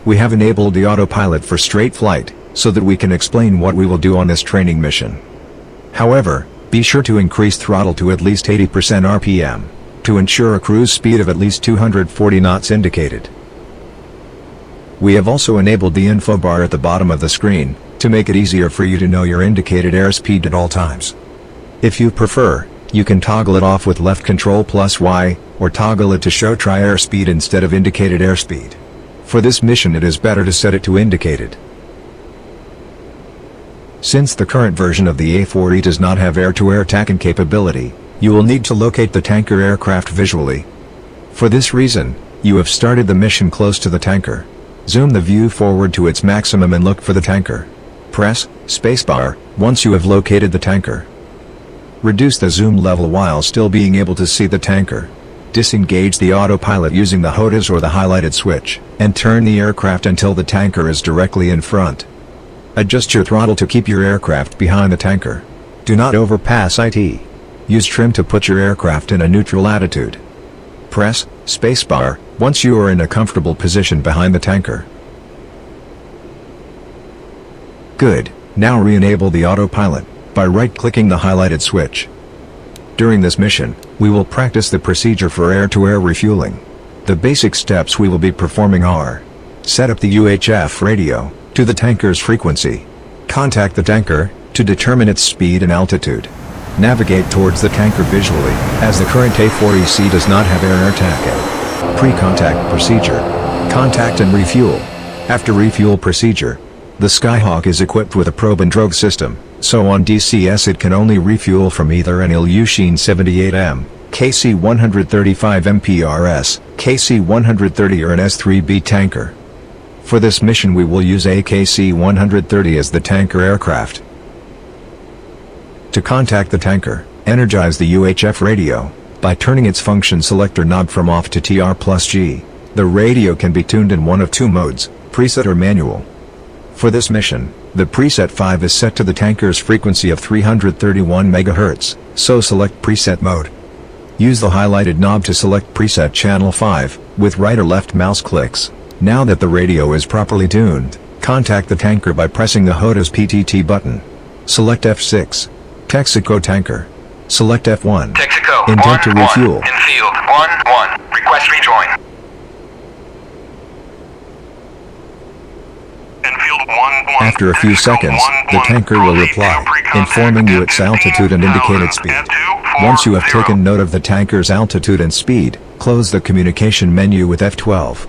we have enabled the autopilot for straight flight, so that we can explain what we will do on this training mission. However, be sure to increase throttle to at least 80% RPM, to ensure a cruise speed of at least 240 knots indicated. We have also enabled the info bar at the bottom of the screen, to make it easier for you to know your indicated airspeed at all times. If you prefer, you can toggle it off with left control plus Y, or toggle it to show try airspeed instead of indicated airspeed. For this mission it is better to set it to indicated. Since the current version of the A-4E does not have air-to-air TACAN capability, you will need to locate the tanker aircraft visually. For this reason, you have started the mission close to the tanker. Zoom the view forward to its maximum and look for the tanker. Press spacebar once you have located the tanker. Reduce the zoom level while still being able to see the tanker. Disengage the autopilot using the hodas or the highlighted switch, and turn the aircraft until the tanker is directly in front. Adjust your throttle to keep your aircraft behind the tanker. Do not overpass it. Use trim to put your aircraft in a neutral attitude. Press spacebar once you are in a comfortable position behind the tanker. Good. Now re-enable the autopilot by right-clicking the highlighted switch. During this mission, we will practice the procedure for air-to-air refueling. The basic steps we will be performing are: set up the UHF radio to the tanker's frequency. Contact the tanker to determine its speed and altitude. Navigate towards the tanker visually, as the current A-4E-C does not have air TACAN. Pre-contact procedure. Contact and refuel. After refuel procedure, the Skyhawk is equipped with a probe and drogue system, so on DCS it can only refuel from either an Ilyushin 78M, KC-135 MPRS, KC-130 or an S-3B tanker. For this mission we will use a KC-130 as the tanker aircraft. To contact the tanker, energize the UHF radio by turning its function selector knob from off to TR+G. The radio can be tuned in one of two modes, preset or manual. For this mission, the preset 5 is set to the tanker's frequency of 331 MHz, so select preset mode. Use the highlighted knob to select preset channel 5, with right or left mouse clicks. Now that the radio is properly tuned, contact the tanker by pressing the hodas PTT button. Select F6. Texaco tanker. Select F1. Texaco. Intent to refuel. In field. 1-1. Request rejoin. After a few seconds, the tanker will reply, informing you its altitude and indicated speed. Once you have taken note of the tanker's altitude and speed, close the communication menu with F12.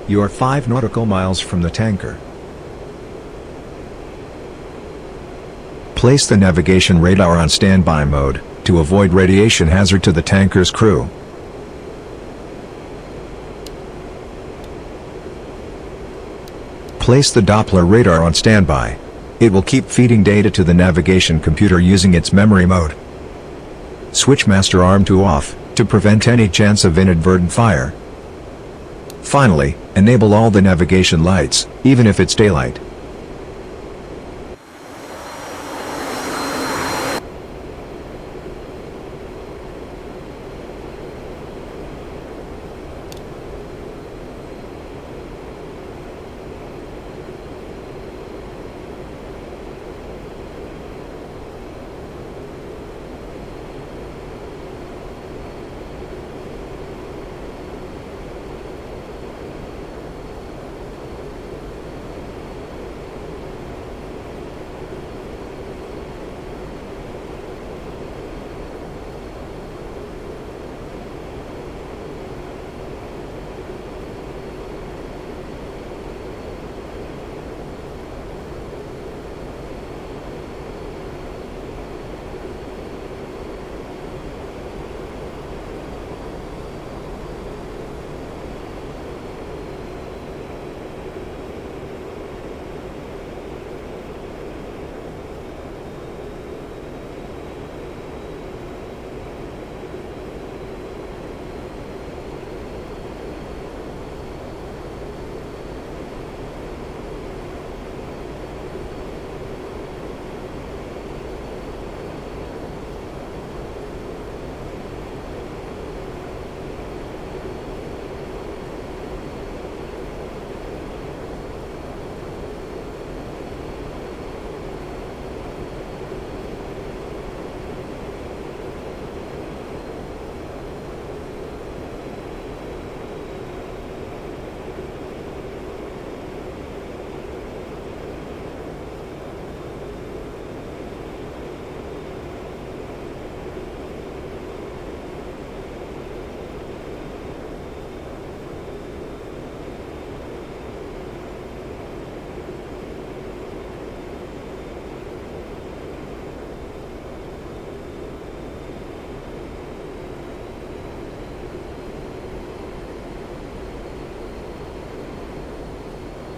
You are 5 nautical miles from the tanker. Place the navigation radar on standby mode, to avoid radiation hazard to the tanker's crew. Place the Doppler radar on standby. It will keep feeding data to the navigation computer using its memory mode. Switch master arm to off, to prevent any chance of inadvertent fire. Finally, enable all the navigation lights, even if it's daylight.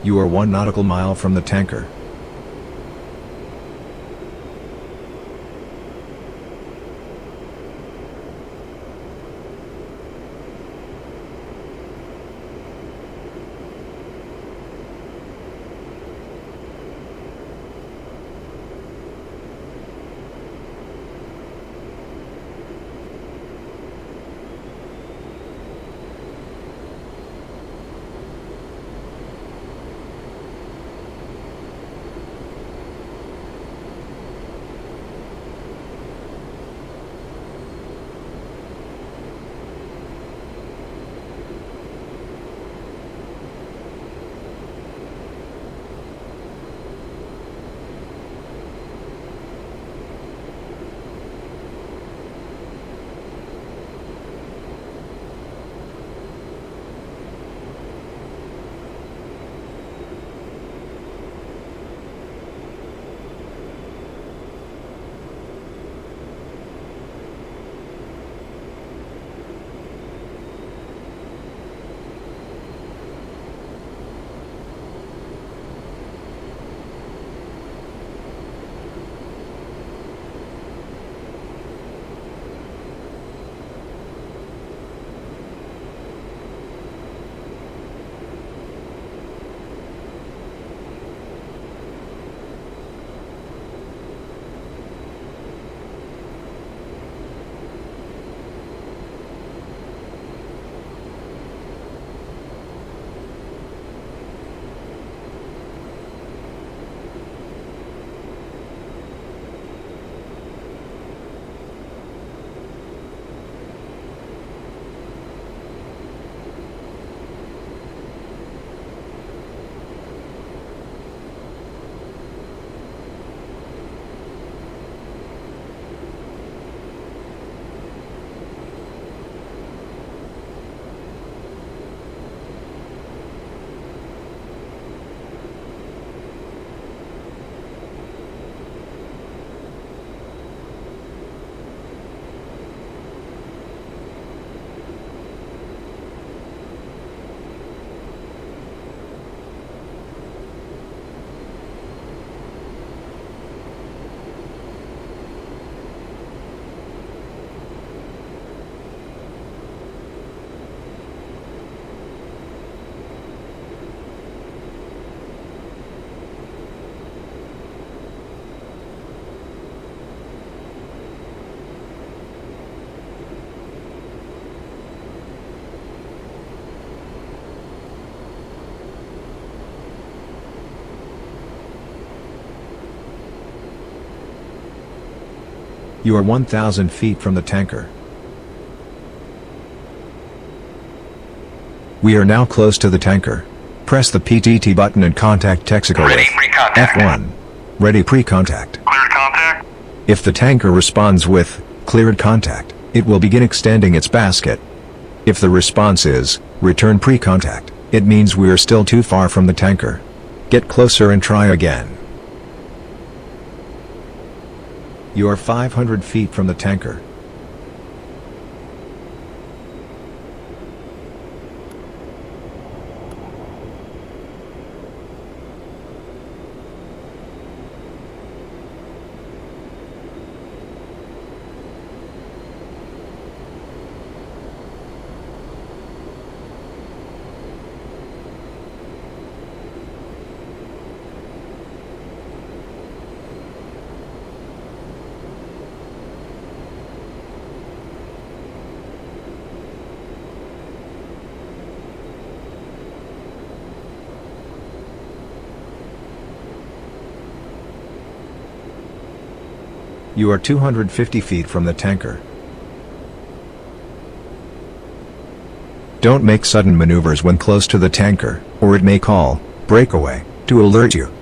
You are 1 nautical mile from the tanker. You are 1,000 feet from the tanker. We are now close to the tanker. Press the PTT button and contact Texaco Ready, with pre-contact. F1. Ready pre-contact. Cleared contact. If the tanker responds with cleared contact, it will begin extending its basket. If the response is return pre-contact, it means we are still too far from the tanker. Get closer and try again. You are 500 feet from the tanker. You are 250 feet from the tanker. Don't make sudden maneuvers when close to the tanker, or it may call breakaway to alert you.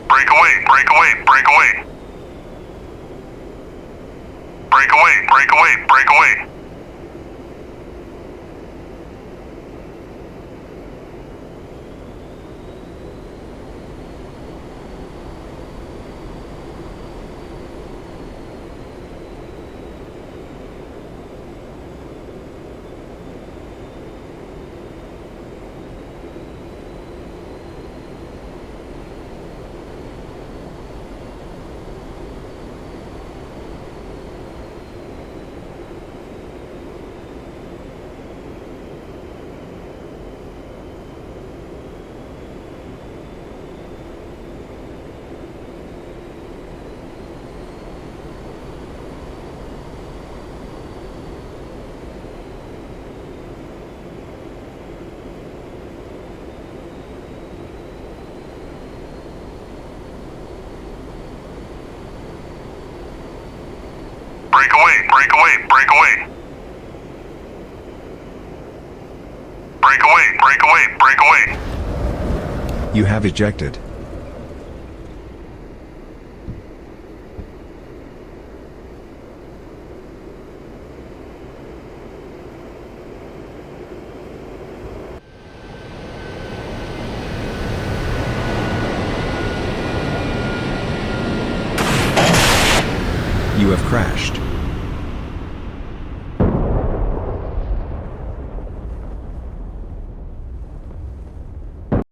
Break away, break away, break away. Break away, break away, break away. Break away, break away, break away. Break away, break away, break away. You have ejected. You have crashed.